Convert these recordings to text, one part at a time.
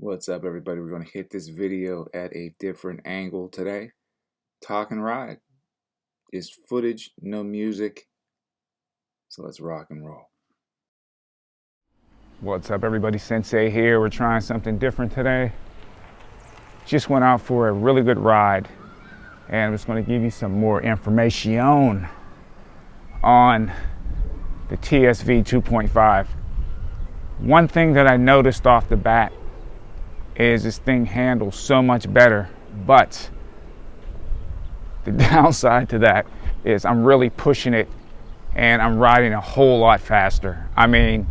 What's up, everybody? We're going to hit this video at a different angle today. Talk and ride. Just footage, no music. So let's rock and roll. What's up, everybody? Sensei here. We're trying something different today. Just went out for a really good ride, and I'm just going to give you some more information on the TSV 2.5. One thing that I noticed off the bat is this thing handles so much better, but the downside to that is I'm really pushing it and I'm riding a whole lot faster. I mean,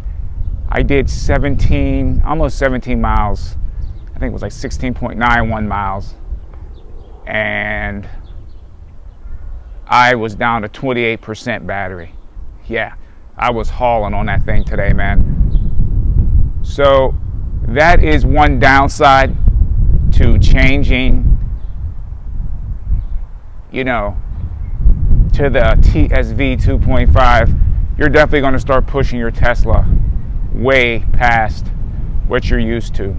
I did almost 17 miles. I think it was like 16.91 miles. And I was down to 28% battery. Yeah, I was hauling on that thing today, man. So that is one downside to changing, to the TSV 2.5. You're definitely going to start pushing your Tesla way past what you're used to.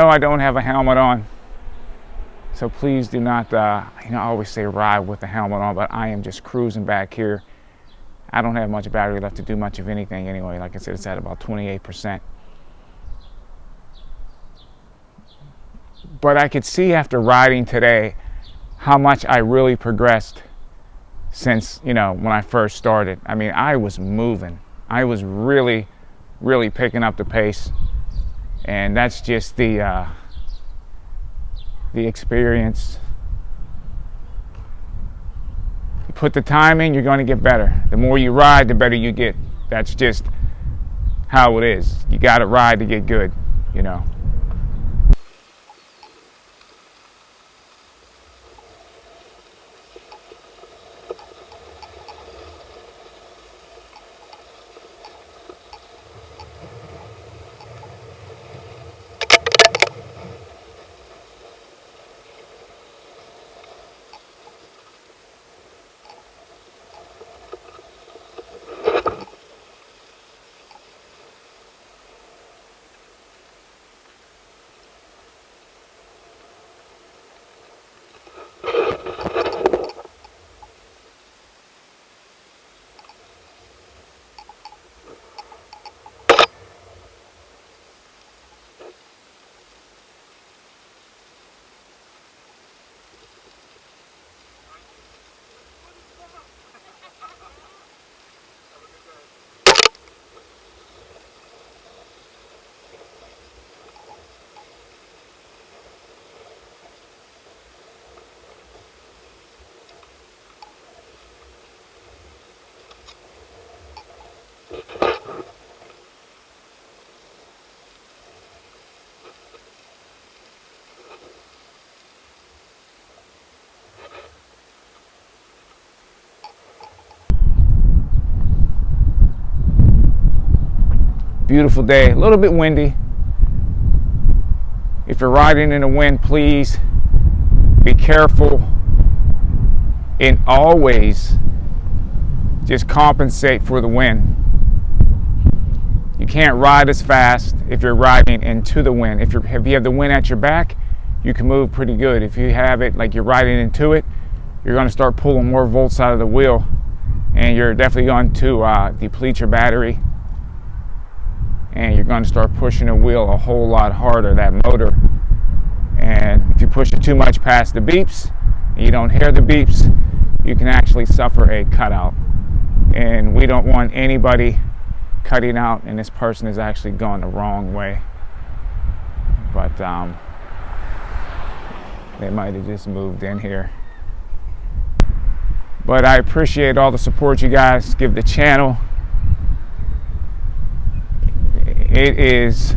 I don't have a helmet on, so please do not, I always say ride with the helmet on, but I am just cruising back here. I don't have much battery left to do much of anything anyway. Like I said, it's at about 28%. But I could see after riding today how much I really progressed since, when I first started. I mean, I was moving. I was really, really picking up the pace. And that's just the experience. You put the time in, you're going to get better. The more you ride, the better you get. That's just how it is. You got to ride to get good, Beautiful day, a little bit windy. If you're riding in the wind, please be careful and always just compensate for the wind. You can't ride as fast if you're riding into the wind. If you have the wind at your back, you can move pretty good. If you have it like you're riding into it, you're going to start pulling more volts out of the wheel, and you're definitely going to deplete your battery, and you're going to start pushing the wheel a whole lot harder, that motor. And if you push it too much past the beeps and you don't hear the beeps, you can actually suffer a cutout. And we don't want anybody cutting out, and this person is actually going the wrong way. But they might have just moved in here. But I appreciate all the support you guys give the channel. It is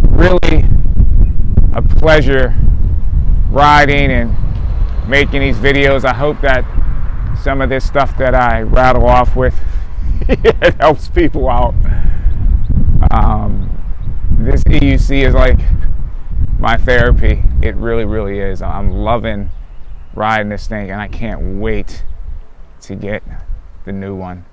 really a pleasure riding and making these videos. I hope that some of this stuff that I rattle off with it helps people out. This EUC is like my therapy. It really is. I'm loving riding this thing, and I can't wait to get the new one.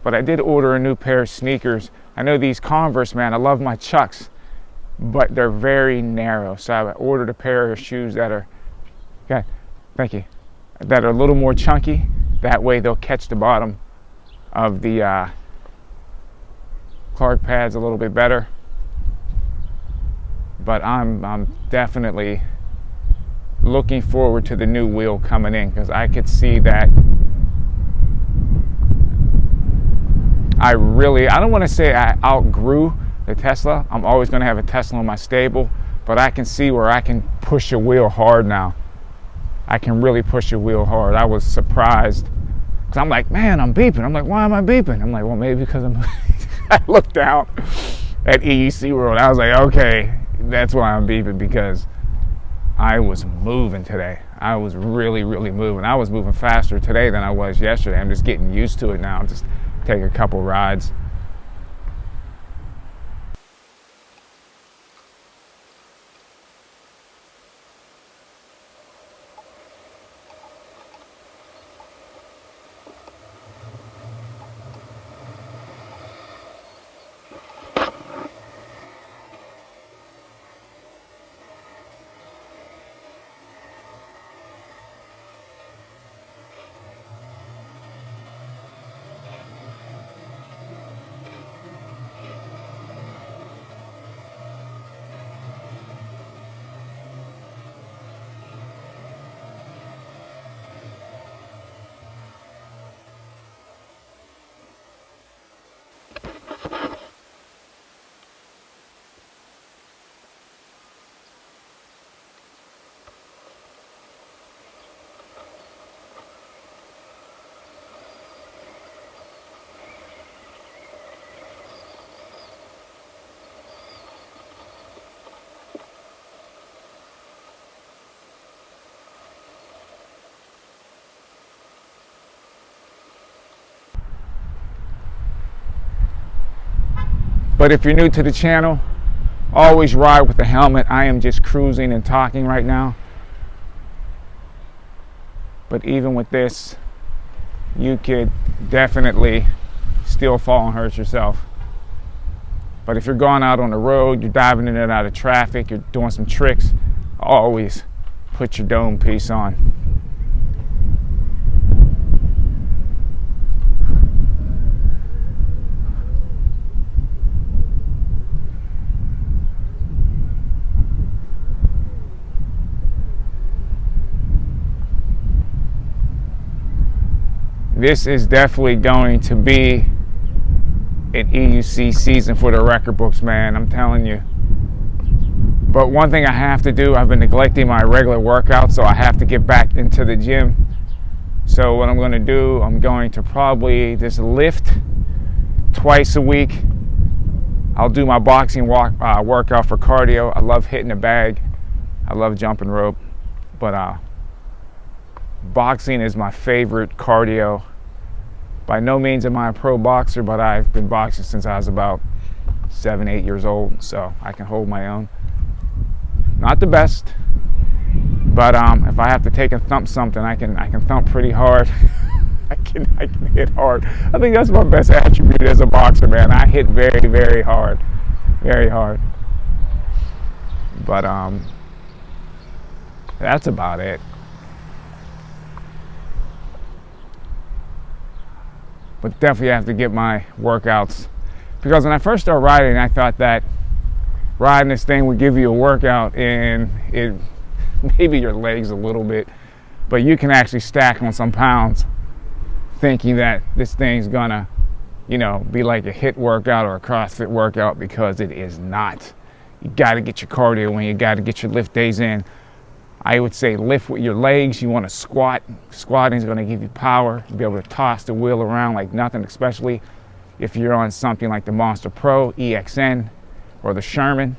But I did order a new pair of sneakers. I know these Converse, man, I love my Chucks, but they're very narrow. So I ordered a pair of shoes that are, okay, thank you. that are a little more chunky. That way they'll catch the bottom of the Clark pads a little bit better. But I'm definitely looking forward to the new wheel coming in, because I could see that I don't want to say I outgrew the Tesla. I'm always going to have a Tesla in my stable, but I can see where I can push a wheel hard now. I can really push a wheel hard. I was surprised, because I'm like, man, I'm beeping. I'm like, why am I beeping? I'm like, well, maybe because I'm I looked down at EUC World. I was like, okay, that's why I'm beeping, because I was moving today. I was really, really moving. I was moving faster today than I was yesterday. I'm just getting used to it now. Just take a couple rides. But if you're new to the channel, always ride with the helmet. I am just cruising and talking right now. But even with this, you could definitely still fall and hurt yourself. But if you're going out on the road, you're diving in and out of traffic, you're doing some tricks, always put your dome piece on. This is definitely going to be an EUC season for the record books, man. I'm telling you. But one thing I have to do, I've been neglecting my regular workouts, so I have to get back into the gym. So what I'm going to do, I'm going to probably just lift twice a week. I'll do my boxing workout for cardio. I love hitting the bag. I love jumping rope. But boxing is my favorite cardio. By no means am I a pro boxer, but I've been boxing since I was about 7, 8 years old, so I can hold my own. Not the best, but if I have to take and thump something, I can thump pretty hard. I can hit hard. I think that's my best attribute as a boxer, man. I hit very, very hard, very hard. But that's about it. But definitely have to get my workouts, because when I first started riding, I thought that riding this thing would give you a workout in it, maybe your legs a little bit, but you can actually stack on some pounds, thinking that this thing's gonna, be like a HIIT workout or a CrossFit workout, because it is not. You got to get your cardio in. You got to get your lift days in. I would say lift with your legs. You want to squat. Squatting is going to give you power. You'll be able to toss the wheel around like nothing, especially if you're on something like the Monster Pro, EXN, or the Sherman.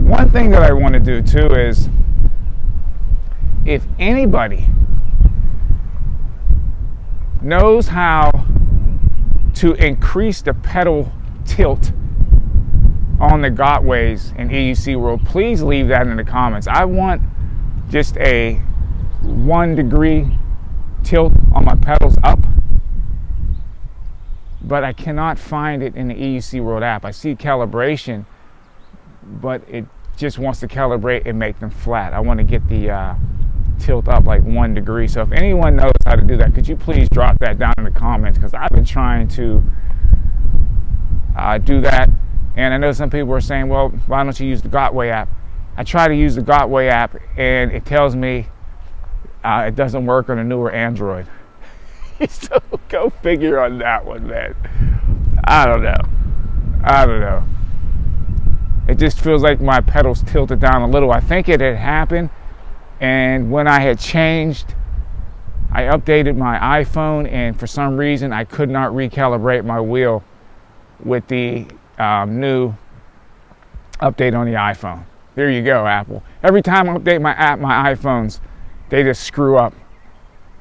One thing that I want to do too is, if anybody knows how to increase the pedal tilt on the Gotways in EUC World, please leave that in the comments. I want just a 1 degree tilt on my pedals up, but I cannot find it in the EUC World app. I see calibration, but it just wants to calibrate and make them flat. I want to get the tilt up like 1 degree. So if anyone knows how to do that, could you please drop that down in the comments, because I've been trying to do that, and I know some people are saying, well, why don't you use the Gotway app? I try to use the Gotway app and it tells me it doesn't work on a newer Android. So go figure on that one, man. I don't know. It just feels like my pedals tilted down a little. I think it had happened, and when I had changed, I updated my iPhone, and for some reason I could not recalibrate my wheel with the new update on the iPhone. There you go, Apple. Every time I update my app, my iPhones, they just screw up.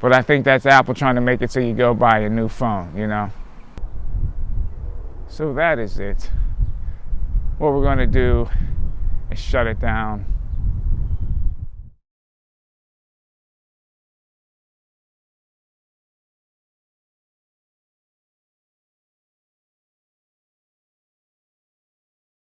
But I think that's Apple trying to make it so you go buy a new phone, you know. So that is it. What we're going to do is shut it down